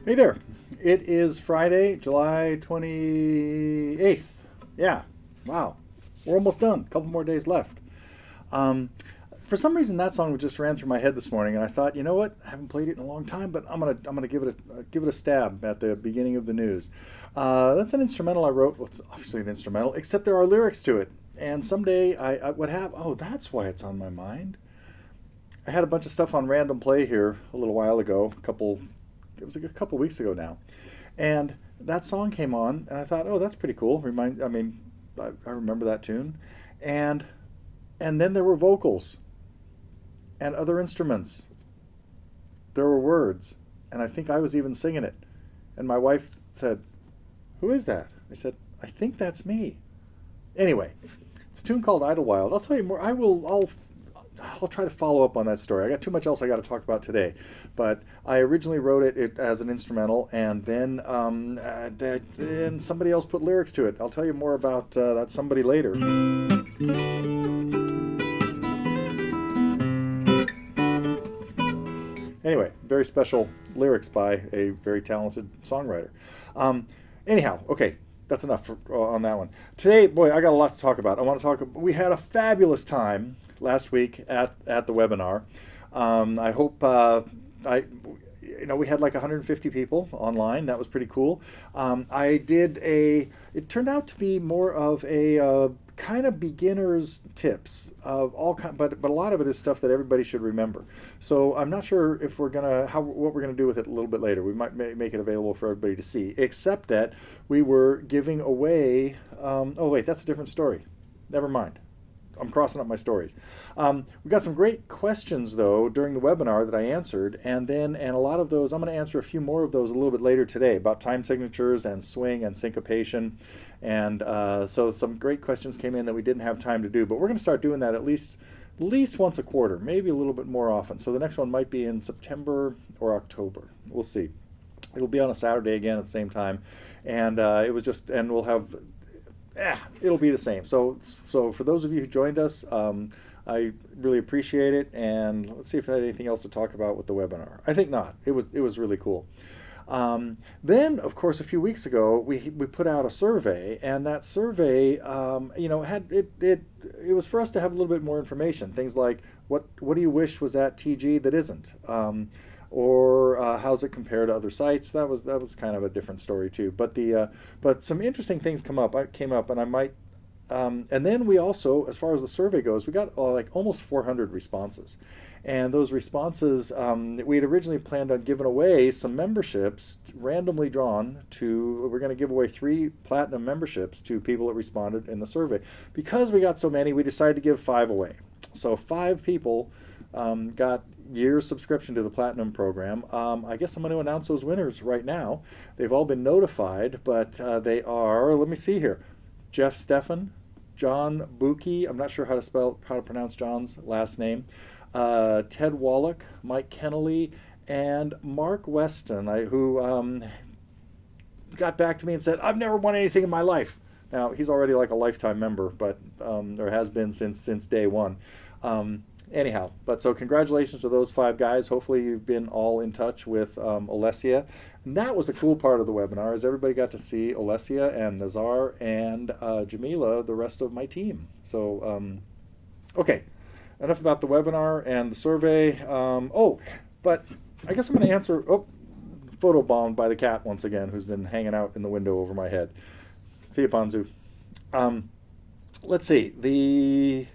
Hey there. It is Friday, July 28th. Yeah. Wow. We're almost done. A couple more days left. For some reason, that song just ran through my head this morning, and I thought, you know what? I haven't played it in a long time, but I'm gonna give it a stab at the beginning of the news. That's an instrumental I wrote. Well, it's obviously an instrumental, except there are lyrics to it. And someday, I would have. Oh, that's why it's on my mind. I had a bunch of stuff on random play here a little while ago. It was a couple weeks ago now, and that song came on, and I thought, oh, that's pretty cool. I remember that tune, and then there were vocals, and other instruments. There were words, and I think I was even singing it, and my wife said, "Who is that?" I said, "I think that's me." Anyway, it's a tune called Idylwild. I'll tell you more. I'll try to follow up on that story. I got too much else I got to talk about today, but I originally wrote it as an instrumental, and then somebody else put lyrics to it. I'll tell you more about that somebody later. Anyway, very special lyrics by a very talented songwriter. Anyhow, okay. That's enough on that one. Today, boy, I got a lot to talk about. We had a fabulous time last week at the webinar. I hope we had like 150 people online. That was pretty cool. It turned out to be more of a kind of beginner's tips of all kind, but a lot of it is stuff that everybody should remember. So I'm not sure if what we're gonna do with it a little bit later. We might make it available for everybody to see, except that we were giving away. Oh wait, that's a different story. Never mind. I'm crossing up my stories. We got some great questions though during the webinar that I answered, and a lot of those I'm going to answer a few more of those a little bit later today about time signatures and swing and syncopation, and so some great questions came in that we didn't have time to do, but we're going to start doing that at least once a quarter, maybe a little bit more often. So the next one might be in September or October. We'll see. It'll be on a Saturday again at the same time, and we'll have. It'll be the same. So for those of you who joined us, I really appreciate it. And let's see if I had anything else to talk about with the webinar. I think not. It was really cool. Then, of course, a few weeks ago, we put out a survey, and that survey, it was for us to have a little bit more information. Things like what do you wish was at TG that isn't? Or how's it compare to other sites? That was kind of a different story too. But some interesting things came up, and I might. And then we also, as far as the survey goes, we got like almost 400 responses, and those responses we had originally planned on giving away some memberships randomly drawn to. We're going to give away 3 platinum memberships to people that responded in the survey. Because we got so many, we decided to give 5 away. So 5 people got year's subscription to the Platinum program. I guess I'm going to announce those winners right now. They've all been notified, but they are, let me see here. Jeff Steffen, John Buki, I'm not sure how to pronounce John's last name, Ted Wallach, Mike Kennelly, and Mark Weston, who got back to me and said, I've never won anything in my life. Now, he's already like a lifetime member, but there has been since day one. Anyhow, but so congratulations to those 5 guys. Hopefully you've been all in touch with Alessia. And that was the cool part of the webinar, is everybody got to see Alessia and Nazar and Jamila, the rest of my team. So, okay, enough about the webinar and the survey. But I guess I'm going to answer, photobombed by the cat once again, who's been hanging out in the window over my head. See you, Panzu. Let's see,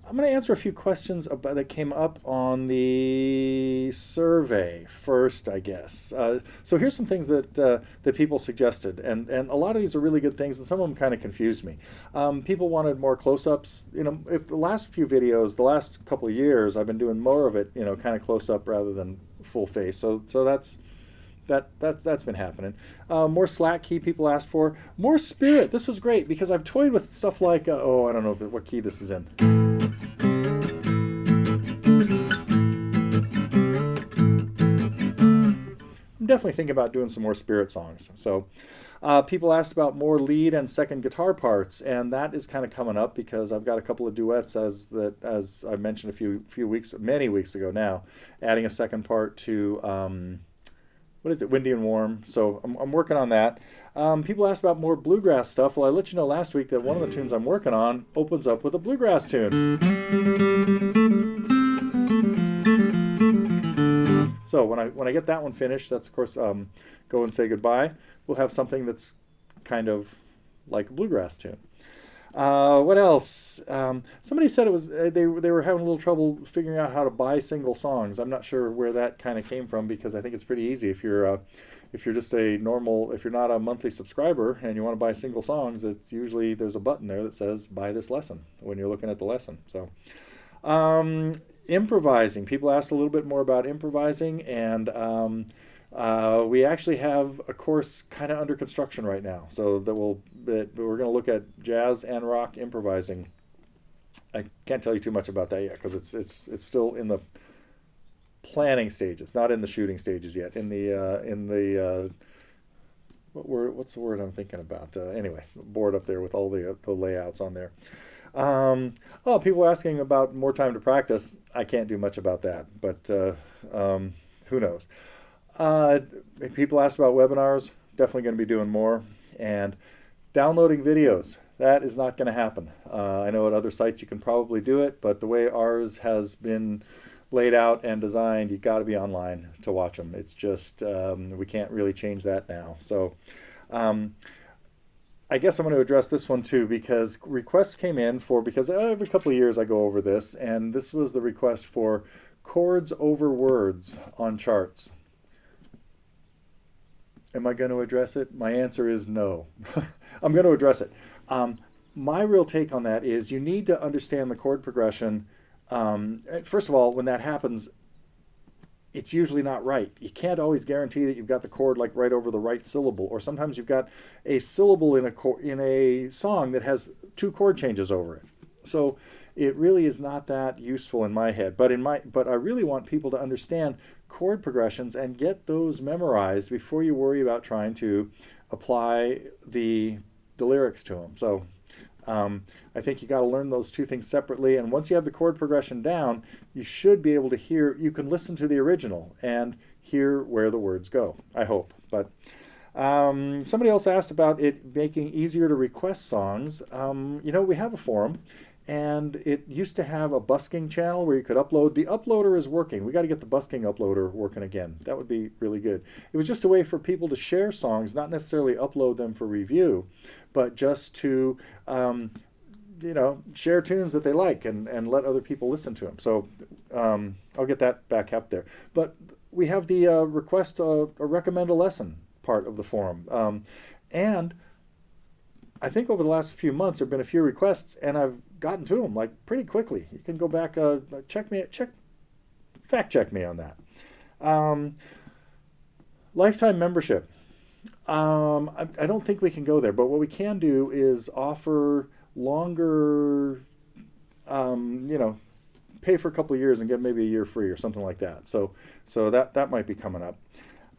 I'm going to answer a few questions that came up on the survey first, I guess. So here's some things that people suggested, and a lot of these are really good things, and some of them kind of confused me. People wanted more close-ups. If the last few videos, the last couple of years, I've been doing more of it, kind of close-up rather than full face. So that's been happening. More slack key people asked for. More spirit. This was great because I've toyed with stuff like, I don't know what key this is in. I'm definitely thinking about doing some more spirit songs. So people asked about more lead and second guitar parts, and that is kind of coming up because I've got a couple of duets as I mentioned many weeks ago now, adding a second part to what is it, Windy and Warm. So I'm working on that. People asked about more bluegrass stuff. Well, I let you know last week that one of the tunes I'm working on opens up with a bluegrass tune. So when I get that one finished, that's of course Go and Say Goodbye. We'll have something that's kind of like a bluegrass tune. What else? Somebody said it was they were having a little trouble figuring out how to buy single songs. I'm not sure where that kind of came from because I think it's pretty easy if you're just if you're not a monthly subscriber and you want to buy single songs, it's usually there's a button there that says buy this lesson when you're looking at the lesson. So improvising. People asked a little bit more about improvising, and we actually have a course kind of under construction right now. So we're going to look at jazz and rock improvising. I can't tell you too much about that yet because it's still in the planning stages, not in the shooting stages yet. What's the word I'm thinking about? Anyway, board up there with all the layouts on there. People asking about more time to practice. I can't do much about that, but who knows? People asked about webinars. Definitely going to be doing more. And downloading videos. That is not going to happen. I know at other sites you can probably do it, but the way ours has been laid out and designed, you got to be online to watch them. It's just we can't really change that now. So I guess I'm going to address this one too because requests came in because every couple of years I go over this, and this was the request for chords over words on charts. Am I going to address it? My answer is no. I'm going to address it. My real take on that is you need to understand the chord progression. First of all, when that happens, it's usually not right. You can't always guarantee that you've got the chord like right over the right syllable, or sometimes you've got a syllable in a song that has 2 chord changes over it. So it really is not that useful in my head. But I really want people to understand chord progressions and get those memorized before you worry about trying to apply the lyrics to them. So I think you got to learn those 2 things separately, and once you have the chord progression down, you should be able to you can listen to the original and hear where the words go, I hope. But somebody else asked about it making easier to request songs. We have a forum, and it used to have a busking channel where you could upload. The uploader is working. We got to get the busking uploader working again. That would be really good. It was just a way for people to share songs, not necessarily upload them for review, but just to share tunes that they like and let other people listen to them. So I'll get that back up there. But we have the request or recommend a lesson part of the forum. And I think over the last few months there have been a few requests, and I've gotten to them like pretty quickly. You can go back, fact check me on that. Lifetime membership. I don't think we can go there, but what we can do is offer longer, you know, pay for a couple of years and get maybe a year free or something like that. So that might be coming up.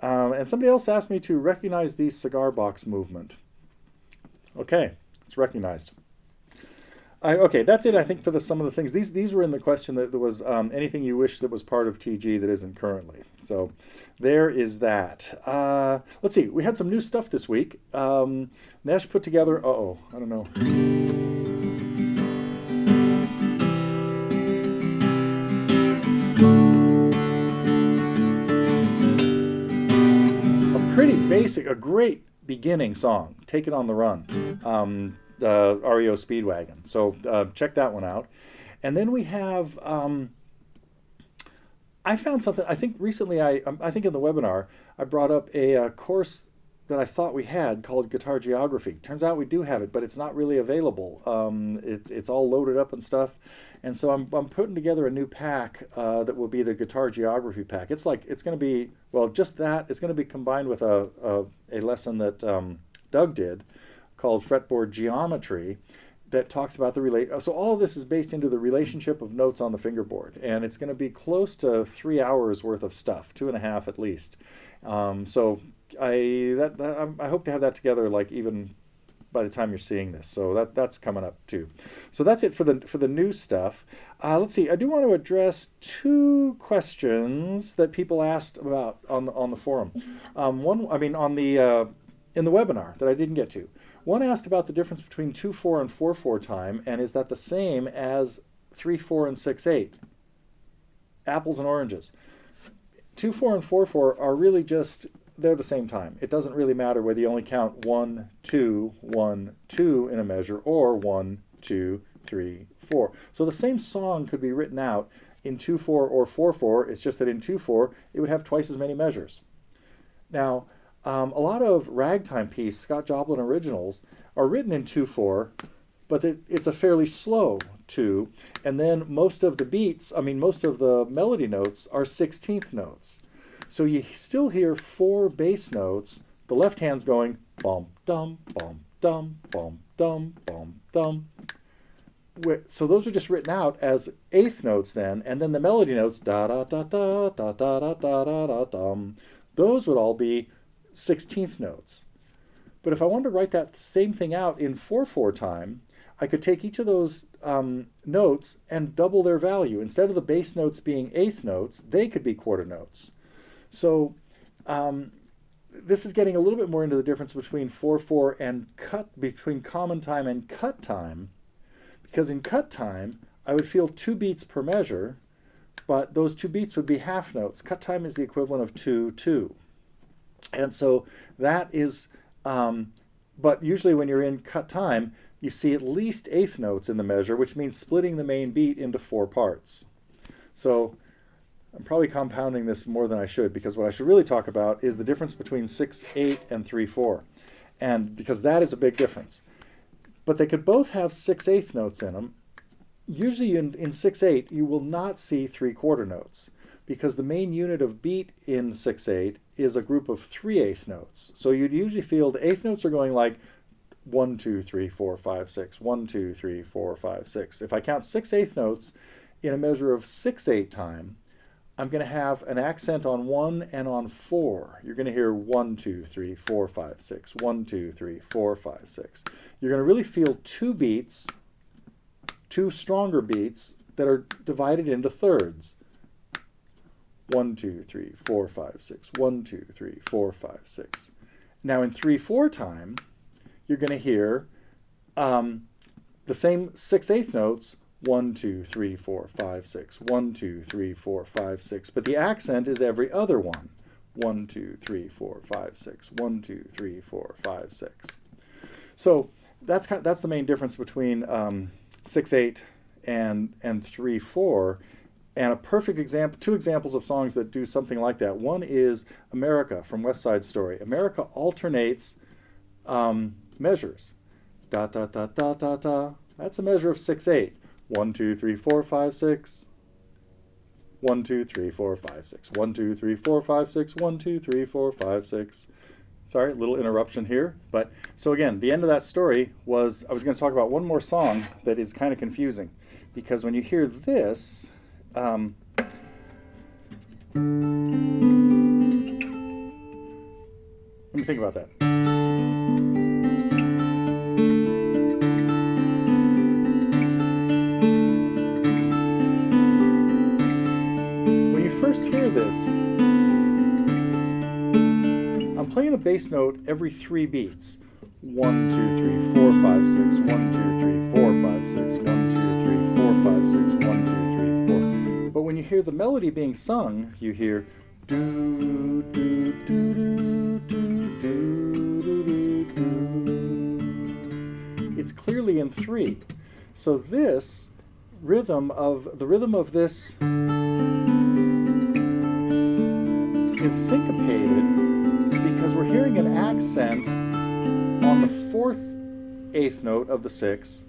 And somebody else asked me to recognize the cigar box movement. Okay, it's recognized. Okay, that's it, I think, for some of the things. These were in the question that there was anything you wish that was part of TG that isn't currently. So there is that. Let's see, we had some new stuff this week. Nesh put together, I don't know. A pretty basic, a great beginning song, Take It on the Run. The REO Speedwagon. So check that one out. And then we have, I found something, I think recently, I think in the webinar, I brought up a course that I thought we had called Guitar Geography. Turns out we do have it, but it's not really available. It's all loaded up and stuff. And so I'm putting together a new pack that will be the Guitar Geography pack. It's going to be, well, just that. It's going to be combined with a lesson that Doug did called Fretboard Geometry that talks about so all of this is based into the relationship of notes on the fingerboard, and it's going to be close to 3 hours worth of stuff, 2.5 at least. So I hope to have that together like even by the time you're seeing this. So that's coming up too. So that's it for the new stuff. Let's see. I do want to address 2 questions that people asked about on the forum. One, I mean, in the webinar that I didn't get to. One asked about the difference between 2/4 and 4/4 time, and is that the same as 3/4 and 6/8? Apples and oranges. 2/4 and 4/4 are really just, they're the same time. It doesn't really matter whether you only count 1, 2, 1, 2 in a measure, or 1, 2, 3, 4. So the same song could be written out in 2/4 or 4/4. It's just that in 2/4 it would have twice as many measures. Now, a lot of ragtime pieces, Scott Joplin originals, are written in 2/4, but it's a fairly slow 2, and then most of the beats, most of the melody notes are 16th notes. So you still hear 4 bass notes, the left hand's going bum, dum, bum, dum, bum, dum, bum, dum. So those are just written out as 8th notes then, and then the melody notes, da da da da da da da da da da dum. Those would all be 16th notes. But if I wanted to write that same thing out in 4/4 time, I could take each of those notes and double their value. Instead of the bass notes being 8th notes, they could be quarter notes. So this is getting a little bit more into the difference between 4/4 and between common time and cut time, because in cut time I would feel 2 beats per measure, but those 2 beats would be half notes. Cut time is the equivalent of 2/2. And so that is, but usually when you're in cut time, you see at least 8th notes in the measure, which means splitting the main beat into 4 parts. So I'm probably compounding this more than I should, because what I should really talk about is the difference between 6/8 and 3/4. And because that is a big difference. But they could both have 6/8 notes in them. Usually in 6/8, you will not see 3/4 notes, because the main unit of beat in 6/8 is a group of 3/8 notes. So you'd usually feel the 8th notes are going like 1, 2, 3, 4, 5, 6, 1, 2, 3, 4, 5, 6. If I count 6/8 notes in a measure of 6/8 time, I'm going to have an accent on 1 and on 4. You're going to hear 1, 2, 3, 4, 5, 6, 1, 2, 3, 4, 5, 6. You're going to really feel 2 beats, 2 stronger beats that are divided into thirds. 1, 2, 3, 4, 5, 6. 1, 2, 3, 4, 5, 6. Now in 3/4 time, you're going to hear the same 6/8 notes, 1, 2, 3, 4, 5, 6. 1, 2, 3, 4, 5, 6. But the accent is every other one. 1, 2, 3, 4, 5, 6. 1, 2, 3, 4, 5, 6. So that's the main difference between 6/8 and 3/4. And a perfect example, 2 examples of songs that do something like that. One is America from West Side Story. America alternates measures. Da da da da da da. That's a measure of 6/8. 1, 2, 3, 4, 5, 6. 1, 2, 3, 4, 5, 6. 1, 2, 3, 4, 5, 6. 1, 2, 3, 4, 5, 6. Sorry, a little interruption here. But so again, the end of that story was I was going to talk about one more song that is kind of confusing, because when you hear this, let me think about that. When you first hear this, I'm playing a bass note every 3 beats. 1, 2, 3, 4, 5, 6. 1, 2, 3, 4, 5, 6. 1, 2, 3, 4, 5, 6. 1, 2, 3, 4. But when you hear the melody being sung, you hear do do do do do do do do. It's clearly in 3. So this rhythm of this is syncopated because we're hearing an accent on the 4th eighth note of the 6,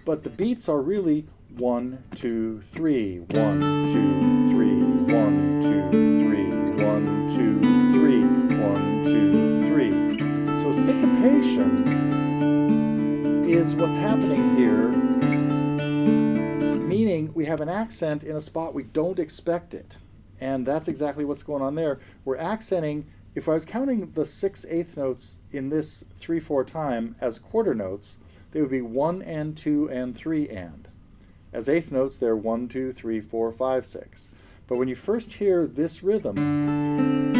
but the beats are really 1, 2, 3, 1, 2, 3, 1, 2, 3, 1, 2, 3, 1, 2, 3. So syncopation is what's happening here, meaning we have an accent in a spot we don't expect it. And that's exactly what's going on there. We're accenting. If I was counting the 6 eighth notes in this 3/4 time as quarter notes, they would be 1 and 2 and 3 and. As eighth notes, they're 1, 2, 3, 4, 5, 6. But when you first hear this rhythm,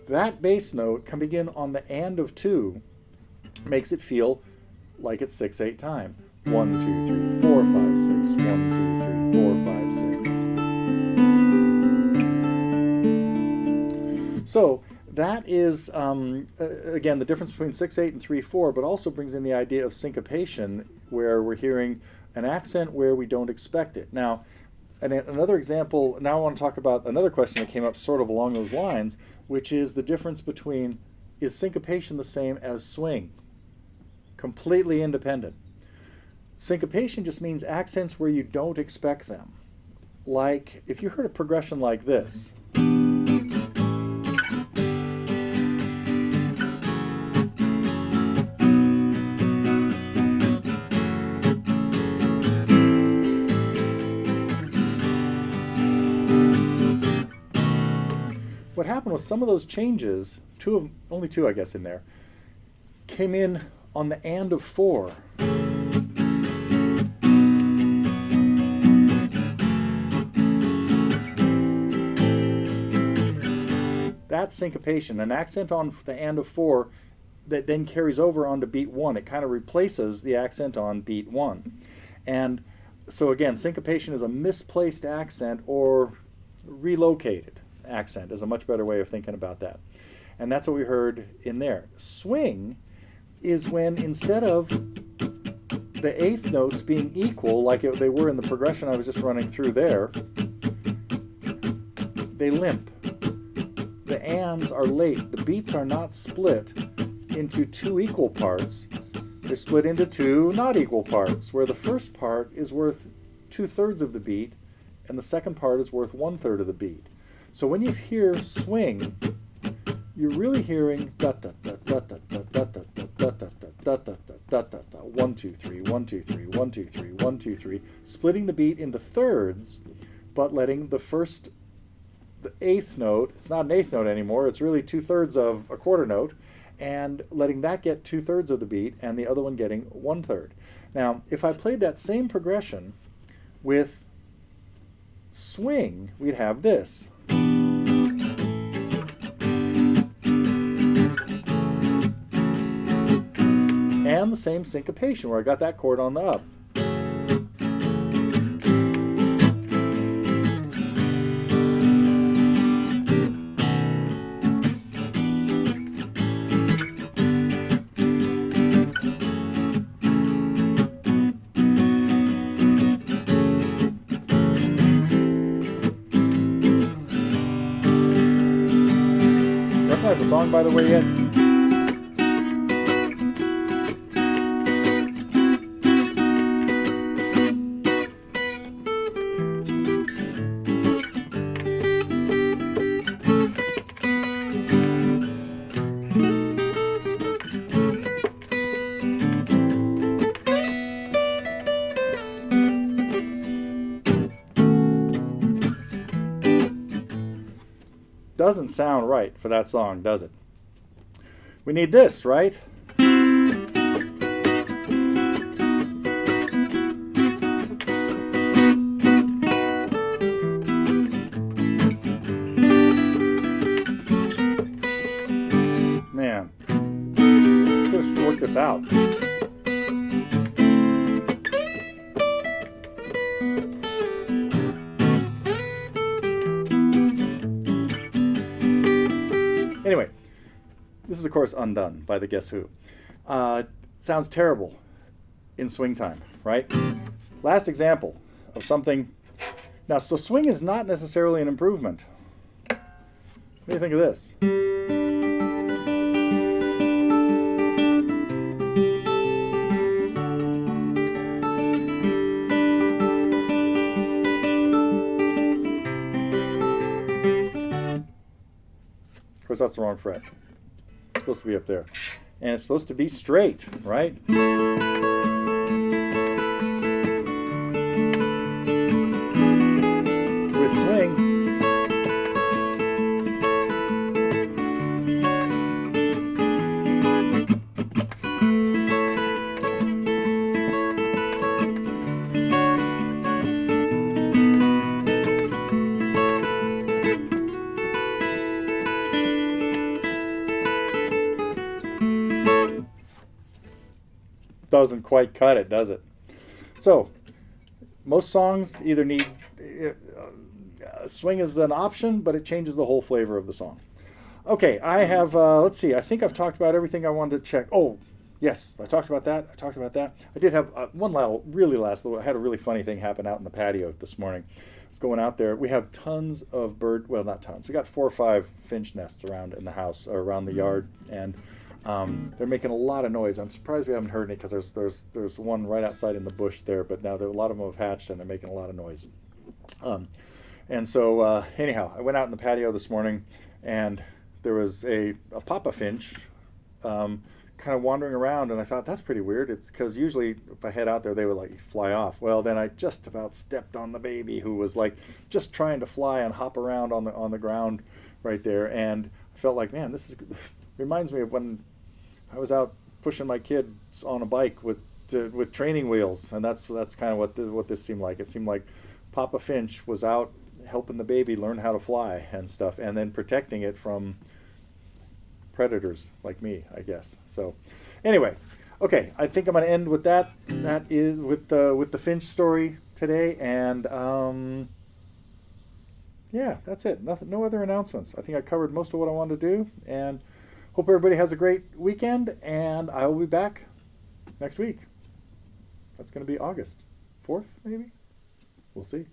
that bass note coming in on the and of 2 makes it feel like it's 6/8 time. 1, 2, 3, 4, 5, 6. 1, 2, 3, 4, 5, 6. So that is, again, the difference between 6/8 and 3/4, but also brings in the idea of syncopation, where we're hearing an accent where we don't expect it. Now, another example, now I want to talk about another question that came up sort of along those lines, which is the difference between, is syncopation the same as swing? Completely independent. Syncopation just means accents where you don't expect them. Like, if you heard a progression like this, what happened was some of those changes, only two I guess in there, came in on the and of 4. That's syncopation, an accent on the and of 4 that then carries over onto beat 1. It kind of replaces the accent on beat 1. And so again, syncopation is a misplaced accent or relocated accent is a much better way of thinking about that. And that's what we heard in there. Swing is when instead of the eighth notes being equal like they were in the progression I was just running through there, they limp. The ands are late. The beats are not split into 2 equal parts. They're split into 2 not equal parts, where the first part is worth 2/3 of the beat and the second part is worth 1/3 of the beat. So when you hear swing, you're really hearing da da da da da da da da da da da da da da 1 2 3 1 2 3 1 2 3 1 2 3, splitting the beat into thirds, but letting the eighth note, it's not an eighth note anymore, it's really 2/3 of a quarter note, and letting that get 2/3 of the beat and the other one getting 1/3. Now, if I played that same progression with swing, we'd have this. And the same syncopation where I got that chord on the up. Recognize the song, by the way, yet? doesn't sound right for that song, does it? We need this, right? Man, just work this out. Anyway, this is of course Undone by the Guess Who. Sounds terrible in swing time, right? Last example of something. Now, so swing is not necessarily an improvement. What do you think of this? Of course, that's the wrong fret. It's supposed to be up there. And it's supposed to be straight, right? With swing, doesn't quite cut it, does it? So, most songs either need swing is an option, but it changes the whole flavor of the song. Okay, I have, let's see, I think I've talked about everything I wanted to check. Oh, yes, I talked about that. I did have one I had a really funny thing happen out in the patio this morning. I was going out there. We have tons of well, not tons. We got 4 or 5 finch nests around in the house, or around the yard, and they're making a lot of noise. I'm surprised we haven't heard any, because there's one right outside in the bush there, but now a lot of them have hatched and they're making a lot of noise. And so anyhow, I went out in the patio this morning, and there was a papa finch kind of wandering around, and I thought, that's pretty weird. It's because usually if I head out there, they would like fly off. Well, then I just about stepped on the baby, who was like just trying to fly and hop around on the ground right there, and I felt like, man, this reminds me of when I was out pushing my kids on a bike with training wheels, and that's kind of what this seemed like. It seemed like Papa Finch was out helping the baby learn how to fly and stuff, and then protecting it from predators like me, I guess. So, anyway, okay, I think I'm going to end with that. That is with the Finch story today, and yeah, that's it. No other announcements. I think I covered most of what I wanted to do, and hope everybody has a great weekend, and I will be back next week. That's going to be August 4th, maybe? We'll see.